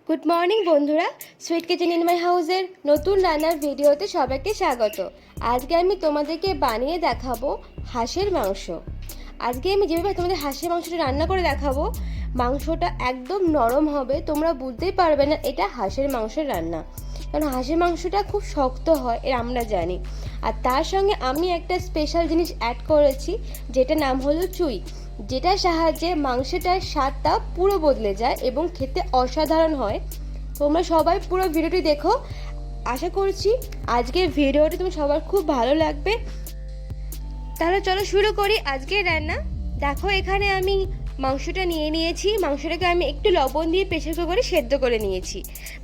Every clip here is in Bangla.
গুড মর্নিং বন্ধুরা, সুইট কিচেন ইন মাই হাউসের নতুন রান্নার ভিডিওতে সবাইকে স্বাগত। আজকে আমি তোমাদেরকে বানিয়ে দেখাবো হাঁসের মাংস। আজকে আমি যেভাবে তোমাদের হাঁসের মাংসটা রান্না করে দেখাবো, মাংসটা একদম নরম হবে, তোমরা বুঝতেই পারবে না এটা হাঁসের মাংসের রান্না। কারণ হাঁসের মাংসটা খুব শক্ত হয়, এর আমরা জানি। আর তার সঙ্গে আমি একটা স্পেশাল জিনিস অ্যাড করেছি, যেটা নাম হলো চুই, যেটার সাহায্যে মাংসটার স্বাদটা পুরো বদলে যায় এবং খেতে অসাধারণ হয়। তোমরা সবাই পুরো ভিডিওটি দেখো, আশা করছি আজকের ভিডিওটি তোমার সবার খুব ভালো লাগবে। তাহলে চলো শুরু করি আজকের রান্না। দেখো, এখানে আমি মাংসটা নিয়ে নিয়েছি। মাংসটাকে আমি একটু লবণ দিয়ে প্রেসার কুকারে সেদ্ধ করে নিয়েছি।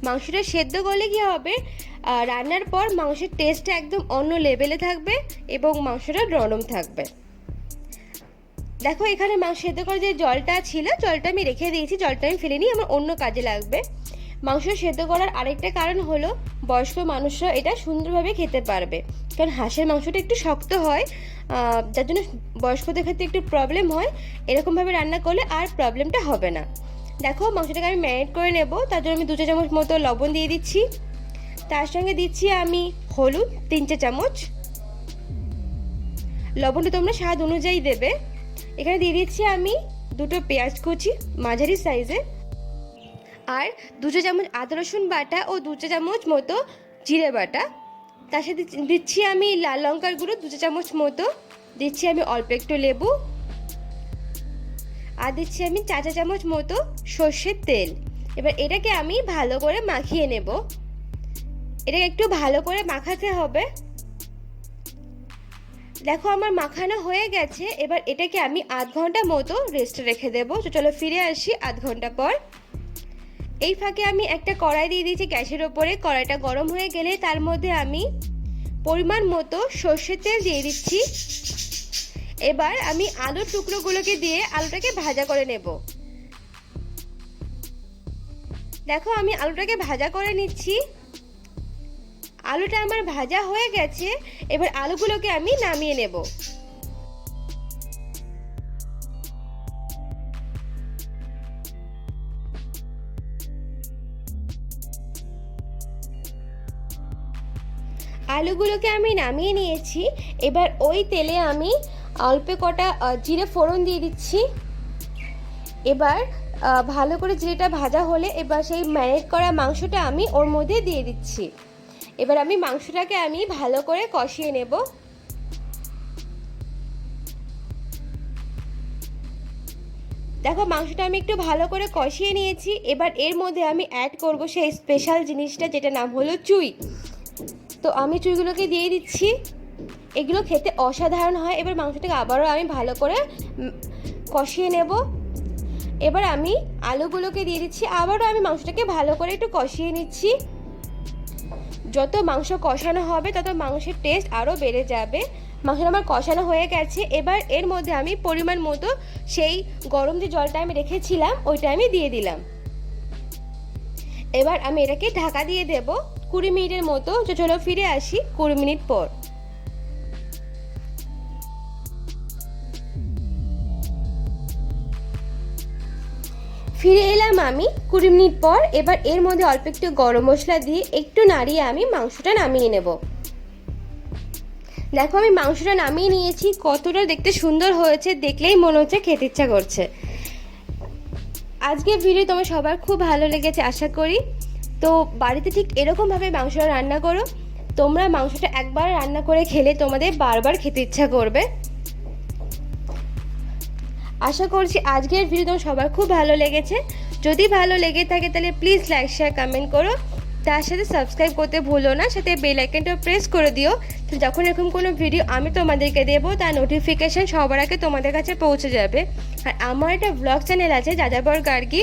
মাংসটা সেদ্ধ করলে কি হবে, রান্নার পর মাংসের টেস্টটা একদম অন্য লেভেলে থাকবে এবং মাংসটা নরম থাকবে। দেখো, এখানে মাংস সেদ্ধ করে যে জলটা ছিল, জলটা আমি রেখে দিয়েছি, জলটা আমি ফেলে নিই, আমার অন্য কাজে লাগবে। মাংস সেদ্ধ করার আরেকটা কারণ হলো বয়স্ক মানুষরা এটা সুন্দরভাবে খেতে পারবে, কারণ হাঁসের মাংসটা একটু শক্ত হয়, যার জন্য বয়স্কদের ক্ষেত্রে একটু প্রবলেম হয়। এরকমভাবে রান্না করলে আর প্রবলেমটা হবে না। দেখো, মাংসটাকে আমি ম্যারিনেট করে নেব, তার জন্য আমি 2 চা চামচ মতো লবণ দিয়ে দিচ্ছি। তার সঙ্গে দিচ্ছি আমি হলুদ 3 চা চামচ। লবণটা তোমরা স্বাদ অনুযায়ী দেবে। এখানে দিয়ে দিচ্ছি আমি 2টো পেঁয়াজ কুচি মাঝারি সাইজে, আর 2 চা চামচ আদা রসুন বাটা ও 2 চা চামচ মতো জিরে বাটা। তার সাথে দিচ্ছি আমি লাল লঙ্কার গুঁড়ো 2 চা চামচ মতো, দিচ্ছি আমি অল্প একটু লেবু, আর দিচ্ছি আমি 4 চা চামচ মতো সর্ষের তেল। এবার এটাকে আমি ভালো করে মাখিয়ে নেব। এটাকে একটু ভালো করে মাখাতে হবে। দেখো, আমার মাখানো হয়ে গেছে। এবার এটাকে আমি আধ ঘন্টা মতো রেস্টে রেখে দেবো। তো চলো ফিরে আসি আধ ঘন্টা পর। এই ফাঁকে আমি একটা কড়াই দিয়ে দিয়েছি গ্যাসের ওপরে। কড়াইটা গরম হয়ে গেলে তার মধ্যে আমি পরিমাণ মতো সর্ষের তেল দিয়ে দিচ্ছি। এবার আমি আলুর টুকরোগুলোকে দিয়ে আলুটাকে ভাজা করে নেব। দেখো, আমি আলুটাকে ভাজা করে নিচ্ছি। আলুটা আমার ভাজা হয়ে গেছে। এবার আলুগুলোকে আমি নামিয়ে নেব। আলুগুলোকে আমি নামিয়ে নিয়েছি। এবার ওই তেলে আমি অল্প কটা জিরে ফোড়ন দিয়ে দিচ্ছি। এবার ভালো করে জিরেটা ভাজা হলে এবার সেই ম্যারিনেট করা মাংসটা আমি ওর মধ্যে দিয়ে দিচ্ছি। এবার আমি মাংসটাকে আমি ভালো করে কষিয়ে নেব। দেখো, মাংসটা আমি একটু ভালো করে কষিয়ে নিয়েছি। এবার এর মধ্যে আমি অ্যাড করব সেই স্পেশাল জিনিসটা, যেটা নাম হলো চুই। তো আমি চুইগুলোকে দিয়ে দিচ্ছি। এগুলো খেতে অসাধারণ হয়। এবার মাংসটাকে আবারও আমি ভালো করে কষিয়ে নেব। এবার আমি আলুগুলোকে দিয়ে দিচ্ছি। আবারও আমি মাংসটাকে ভালো করে একটু কষিয়ে নিচ্ছি। যত মাংস কষানো হবে তত মাংসের টেস্ট আরও বেড়ে যাবে। মাংসটা আমার কষানো হয়ে গেছে। এবার এর মধ্যে আমি পরিমাণ মতো সেই গরম যে জলটা আমি রেখেছিলাম ওইটা আমি দিয়ে দিলাম। এবার আমি এটাকে ঢাকা দিয়ে দেব 20 মিনিটের মতো। চলো ফিরে আসি 20 মিনিট পর। ফিরে এলাম আমি 20 মিনিট পর। এবার এর মধ্যে অল্প একটু গরম মশলা দিয়ে একটু নাড়িয়ে আমি মাংসটা নামিয়ে নেব। দেখো, আমি মাংসটা নামিয়ে নিয়েছি। কতটা দেখতে সুন্দর হয়েছে, দেখলেই মনে হচ্ছে খেতে ইচ্ছা করছে। আজকের ভিডিও তোমার সবার খুব ভালো লেগেছে আশা করি। তো বাড়িতে ঠিক এরকমভাবে মাংসটা রান্না করো। তোমরা মাংসটা একবার রান্না করে খেলে তোমাদের বারবার খেতে ইচ্ছা করবে। আশা করছি আজকের ভিডিও তোমার সবার খুব ভালো লেগেছে। যদি ভালো লেগে থাকে তাহলে প্লিজ লাইক শেয়ার কমেন্ট করো। তার সাথে সাবস্ক্রাইব করতে ভুলো না, সাথে বেল আইকনটা প্রেস করে দিও। তো যখন এরকম কোনো ভিডিও আমি তোমাদেরকে দেবো তার নোটিফিকেশান সবার আগে তোমাদের কাছে পৌঁছে যাবে। আর আমার একটা ব্লগ চ্যানেল আছে যাযাবর গার্গি,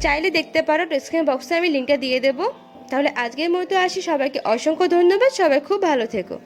চাইলে দেখতে পারো। ডিসক্রিপশন বক্সে আমি লিঙ্কটা দিয়ে দেবো। তাহলে আজকের মতো আসি। সবাইকে অসংখ্য ধন্যবাদ। সবাই খুব ভালো থেকো।